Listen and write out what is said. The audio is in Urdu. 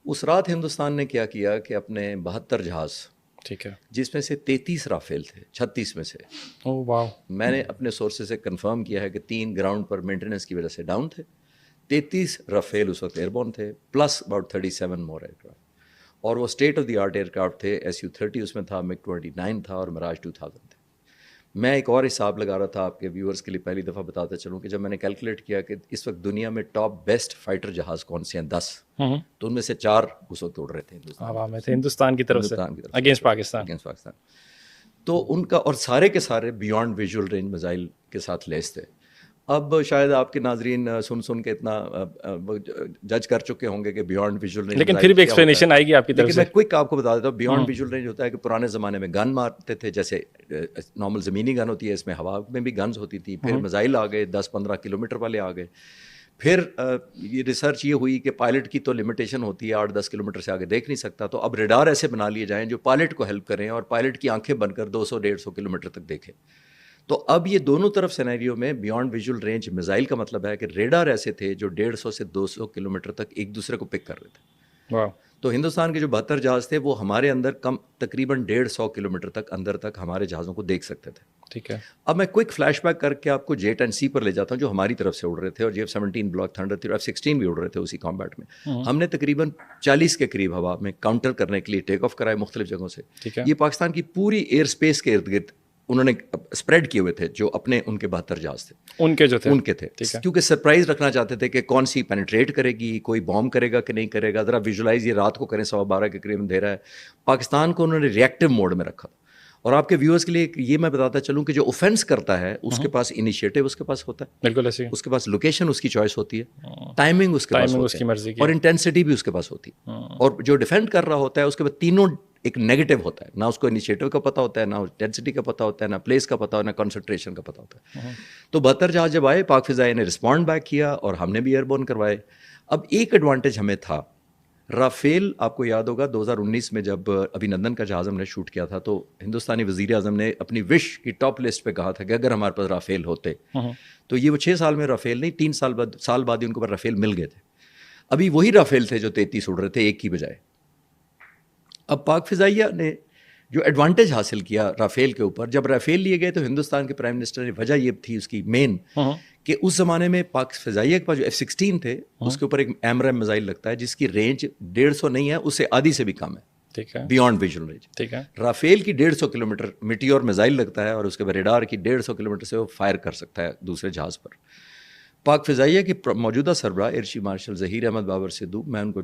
اس رات ہندوستان نے کیا کیا کہ اپنے 72 جہاز، ٹھیک ہے، جس میں سے 33 رافیل تھے 36 میں سے، او واو، میں نے اپنے سورسز سے کنفرم کیا ہے کہ 3 گراؤنڈ پر مینٹیننس کی وجہ سے ڈاؤن تھے، 33 رافیل اس وقت ایئربورن تھے، plus about 37 more aircraft, اور وہ state of the art aircraft تھے. SU-30 اس میں تھا، MiG-29 تھا اور میراج 2000 تھے. میں ایک اور حساب لگا رہا تھا آپ کے ویورز کے لیے، پہلی دفعہ بتاتا چلوں کہ جب میں نے کیلکولیٹ کیا کہ اس وقت دنیا میں ٹاپ بیسٹ فائٹر جہاز کون سے ہیں 10، تو ان میں سے 4 اس وقت اڑ رہے تھے ہندوستان کی طرف سے اگینسٹ پاکستان. تو ان کا، اور سارے کے سارے بیانڈ ویژول رینج میزائل کے ساتھ لیس تھے. اب شاید آپ کے ناظرین سن کے اتنا جج کر چکے ہوں گے کہ بیانڈ ویژول رینج، لیکن پھر بھی ایکسپلینیشن آئے گی آپ کی طرف لیکن سے. میں کوئک آپ کو بتا دیتا ہوں. بیانڈ ویژول رینج ہوتا ہے کہ پرانے زمانے میں گن مارتے تھے، جیسے نارمل زمینی گن ہوتی ہے، اس میں ہوا میں بھی گنز ہوتی تھی. پھر میزائل آ گئے، 10-15 کلومیٹر والے آ گئے. پھر یہ ریسرچ یہ ہوئی کہ پائلٹ کی تو لمیٹیشن ہوتی ہے، 8-10 کلومیٹر سے آگے دیکھ نہیں سکتا، تو اب ریڈار ایسے بنا لیے جائیں جو پائلٹ کو ہیلپ کریں اور پائلٹ کی آنکھیں بن کر 200-150 کلومیٹر تک دیکھیں. تو اب یہ دونوں طرف سینیریو میں بیانڈ ویژول رینج میزائل کا مطلب ہے کہ ریڈار ایسے تھے جو 150 سے 200 کلومیٹر تک ایک دوسرے کو پک کر رہے تھے. واو. تو ہندوستان کے جو 72 جہاز تھے وہ ہمارے اندر تقریباً 150 کلومیٹر تک اندر تک ہمارے جہازوں کو دیکھ سکتے تھے. ٹھیک ہے. اب میں کوئک فلیش بیک کر کے آپ کو J-10C پر لے جاتا ہوں جو ہماری طرف سے اڑ رہے تھے، اور F-17 بلاک تھنڈر تھے، اور F-16 بھی اڑ رہے تھے اسی کامبیٹ میں. ہم نے تقریباً 40 کے قریب ہوا میں کاؤنٹر کرنے کے لیے ٹیک آف کرائے مختلف جگہوں سے. یہ پاکستان کی پوری ایئر اسپیس کے ارد گرد انہوں نے اسپریڈ کیے ہوئے تھے، جو اپنے ان کے 72 جہاز تھے، ان کے تھے، کیونکہ سرپرائز رکھنا چاہتے تھے کہ کون سی پینیٹریٹ کرے گی، کوئی بام کرے گا کہ نہیں کرے گا. ذرا ویژولائز یہ رات کو کریں، 12:15 کے قریب اندھیرا ہے. پاکستان کو انہوں نے ریئیکٹیو موڈ میں رکھا. اور آپ کے ویورز کے لیے یہ میں بتاتا چلوں کہ جو اوفینس کرتا ہے اس کے پاس انیشیٹو اس کے پاس ہوتا ہے، بالکل ایسے، اس کے پاس لوکیشن اس کی چوائس ہوتی ہے، ٹائمنگ اس کے پاس ہوتی ہے، اور انٹینسٹی بھی اس کے پاس ہوتی ہے. اور جو ڈیفینڈ کر رہا ہوتا ہے اس کے بعد تینوں ایک نیگیٹو ہوتا ہے، نہ اس کو انیشیٹو کا پتہ ہوتا ہے، نہ انٹینسٹی کا پتہ ہوتا ہے، نہ پلیس کا پتہ ہوتا ہے، نہ کنسنٹریشن کا پتہ ہوتا ہے. تو 72 جہاز جب آئے، پاک فضائیہ نے رسپونڈ بیک کیا اور ہم نے بھی ایئر بورن کروائے. اب ایک ایڈوانٹیج ہمیں تھا، رافیل آپ کو یاد ہوگا 2019 میں جب ابھی نندن کا جہاز ہم نے شوٹ کیا تھا تو ہندوستانی وزیر اعظم نے اپنی وش کی ٹاپ لسٹ پہ کہا تھا کہ اگر ہمارے پاس رافیل ہوتے تو یہ وہ 6 سال میں رافیل نہیں، 3 سال بعد ہی ان کو رافیل مل گئے تھے. ابھی وہی رافیل تھے جو 33 اڑ رہے تھے ایک کی بجائے. اب پاک فضائیہ نے جو ایڈوانٹیج حاصل کیا رافیل کے اوپر، جب رافیل لیے گئے تو ہندوستان کے پرائم منسٹر نے، وجہ یہ تھی اس کی مین کہ اس زمانے میں پاک فضائیہ کے پاس جو F-16 تھے اس کے اوپر ایک AMRAAM میزائل لگتا ہے جس کی رینج 150 نہیں ہے، اس سے آدھی سے بھی کم ہے، بیانڈ ویژول رینج. ٹھیک ہے. رافیل کی 150 کلومیٹر میٹیور میزائل لگتا ہے اور اس کے بعد ریڈار کی 150 کلومیٹر سے وہ فائر کر سکتا ہے دوسرے جہاز پر. پاک فضائیہ کی موجودہ سربراہ air chief marshal Zaheer Ahmed Babar Sidhu, میں ان کو